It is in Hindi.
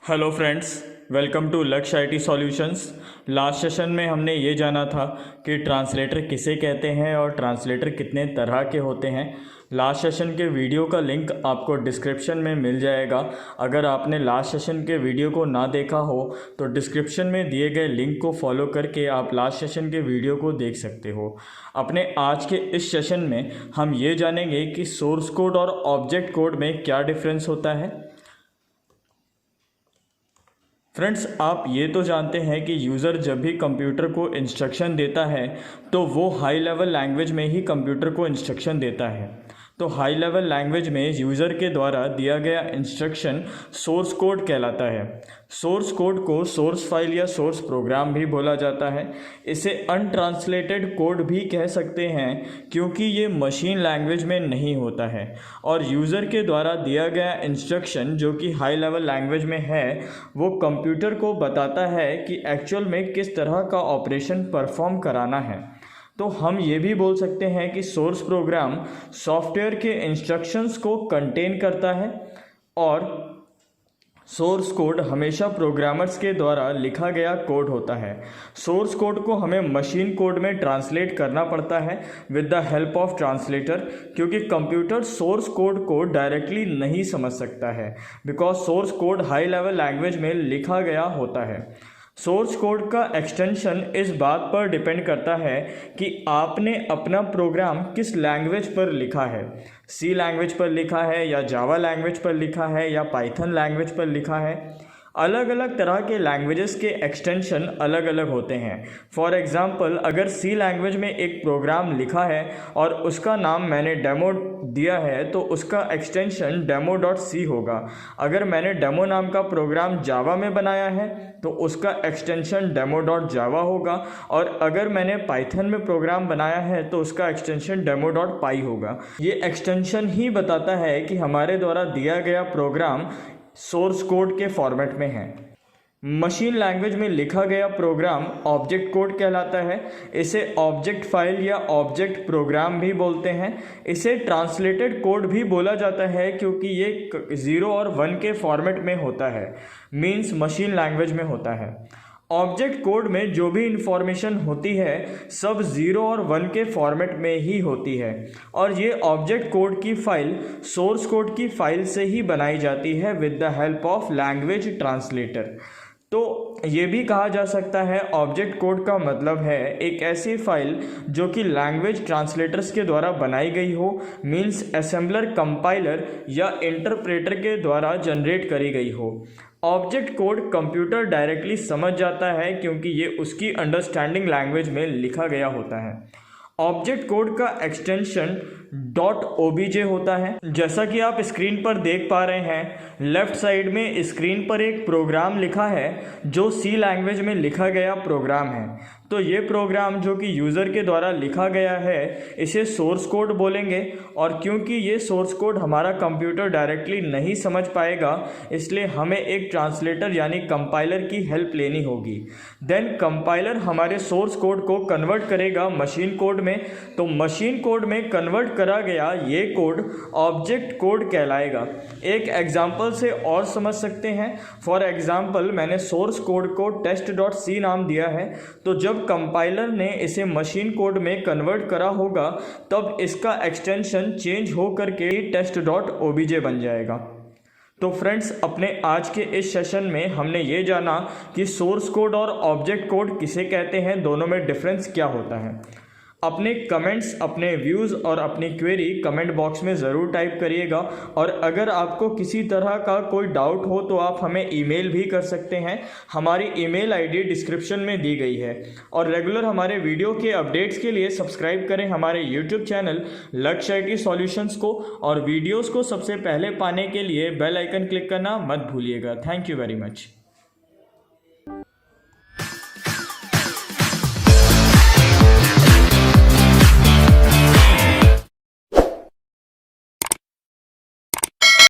हेलो फ्रेंड्स, वेलकम टू लक्ष्य आईटी सॉल्यूशंस। लास्ट सेशन में हमने ये जाना था कि ट्रांसलेटर किसे कहते हैं और ट्रांसलेटर कितने तरह के होते हैं। लास्ट सेशन के वीडियो का लिंक आपको डिस्क्रिप्शन में मिल जाएगा। अगर आपने लास्ट सेशन के वीडियो को ना देखा हो तो डिस्क्रिप्शन में दिए गए लिंक को फॉलो करके आप लास्ट सेशन के वीडियो को देख सकते हो। अपने आज के इस सेशन में हम ये जानेंगे कि सोर्स कोड और ऑब्जेक्ट कोड में क्या डिफरेंस होता है। फ्रेंड्स, आप ये तो जानते हैं कि यूज़र जब भी कंप्यूटर को इंस्ट्रक्शन देता है तो वो हाई लेवल लैंग्वेज में ही कंप्यूटर को इंस्ट्रक्शन देता है। तो हाई लेवल लैंग्वेज में यूज़र के द्वारा दिया गया इंस्ट्रक्शन सोर्स कोड कहलाता है। सोर्स कोड को सोर्स फाइल या सोर्स प्रोग्राम भी बोला जाता है। इसे अनट्रांसलेटेड कोड भी कह सकते हैं क्योंकि ये मशीन लैंग्वेज में नहीं होता है और यूज़र के द्वारा दिया गया इंस्ट्रक्शन जो कि हाई लेवल लैंग्वेज में है वो कंप्यूटर को बताता है कि एक्चुअल में किस तरह का ऑपरेशन परफॉर्म कराना है। तो हम ये भी बोल सकते हैं कि सोर्स प्रोग्राम सॉफ्टवेयर के इंस्ट्रक्शंस को कंटेन करता है और सोर्स कोड हमेशा प्रोग्रामर्स के द्वारा लिखा गया कोड होता है। सोर्स कोड को हमें मशीन कोड में ट्रांसलेट करना पड़ता है with the help of translator, क्योंकि कंप्यूटर सोर्स कोड को डायरेक्टली नहीं समझ सकता है because source code high level language में लिखा गया होता है। सोर्स कोड का एक्सटेंशन इस बात पर डिपेंड करता है कि आपने अपना प्रोग्राम किस लैंग्वेज पर लिखा है। सी लैंग्वेज पर लिखा है या जावा लैंग्वेज पर लिखा है या पाइथन लैंग्वेज पर लिखा है। अलग अलग तरह के लैंग्वेजेस के एक्सटेंशन अलग अलग होते हैं। फॉर एग्ज़ाम्पल, अगर सी लैंग्वेज में एक प्रोग्राम लिखा है और उसका नाम मैंने डेमो दिया है तो उसका एक्सटेंशन demo.c होगा। अगर मैंने डेमो नाम का प्रोग्राम जावा में बनाया है तो उसका एक्सटेंशन demo.java होगा और अगर मैंने पाइथन में प्रोग्राम बनाया है तो उसका एक्सटेंशन demo.py होगा। ये एक्सटेंशन ही बताता है कि हमारे द्वारा दिया गया प्रोग्राम सोर्स कोड के फॉर्मेट में है। मशीन लैंग्वेज में लिखा गया प्रोग्राम ऑब्जेक्ट कोड कहलाता है। इसे ऑब्जेक्ट फाइल या ऑब्जेक्ट प्रोग्राम भी बोलते हैं। इसे ट्रांसलेटेड कोड भी बोला जाता है क्योंकि ये 0 और 1 के फॉर्मेट में होता है, मीन्स मशीन लैंग्वेज में होता है। ऑब्जेक्ट कोड में जो भी इंफॉर्मेशन होती है सब 0 और 1 के फॉर्मेट में ही होती है और ये ऑब्जेक्ट कोड की फाइल सोर्स कोड की फाइल से ही बनाई जाती है with the help of language translator. तो ये भी कहा जा सकता है ऑब्जेक्ट कोड का मतलब है एक ऐसी फाइल जो कि लैंग्वेज ट्रांसलेटर्स के द्वारा बनाई गई हो, मीन्स असेंबलर, कंपाइलर या इंटरप्रेटर के द्वारा जनरेट करी गई हो। ऑब्जेक्ट कोड कंप्यूटर डायरेक्टली समझ जाता है क्योंकि ये उसकी अंडरस्टैंडिंग लैंग्वेज में लिखा गया होता है। ऑब्जेक्ट कोड का एक्सटेंशन .obj होता है। जैसा कि आप स्क्रीन पर देख पा रहे हैं, लेफ्ट साइड में स्क्रीन पर एक प्रोग्राम लिखा है जो सी लैंग्वेज में लिखा गया प्रोग्राम है। तो ये प्रोग्राम जो कि यूज़र के द्वारा लिखा गया है इसे सोर्स कोड बोलेंगे और क्योंकि ये सोर्स कोड हमारा कंप्यूटर डायरेक्टली नहीं समझ पाएगा इसलिए हमें एक ट्रांसलेटर यानी कंपाइलर की हेल्प लेनी होगी। देन कंपाइलर हमारे सोर्स कोड को कन्वर्ट करेगा मशीन कोड में। तो मशीन कोड में कन्वर्ट करा गया ये कोड ऑब्जेक्ट कोड कहलाएगा। एक एग्जांपल से और समझ सकते हैं। फॉर एग्जांपल, मैंने सोर्स कोड को test.c नाम दिया है, तो जब कंपाइलर ने इसे मशीन कोड में कन्वर्ट करा होगा तब इसका एक्सटेंशन चेंज हो करके test.obj बन जाएगा। तो फ्रेंड्स, अपने आज के इस सेशन में हमने ये जाना कि सोर्स कोड और ऑब्जेक्ट कोड किसे कहते हैं, दोनों में डिफरेंस क्या होता है। अपने कमेंट्स, अपने व्यूज़ और अपनी क्वेरी कमेंट बॉक्स में ज़रूर टाइप करिएगा और अगर आपको किसी तरह का कोई डाउट हो तो आप हमें ईमेल भी कर सकते हैं। हमारी ईमेल आईडी डिस्क्रिप्शन में दी गई है और रेगुलर हमारे वीडियो के अपडेट्स के लिए सब्सक्राइब करें हमारे यूट्यूब चैनल लक्ष्य आईटी सॉल्यूशंस को और वीडियोज़ को सबसे पहले पाने के लिए बेल आइकन क्लिक करना मत भूलिएगा। Thank you very much.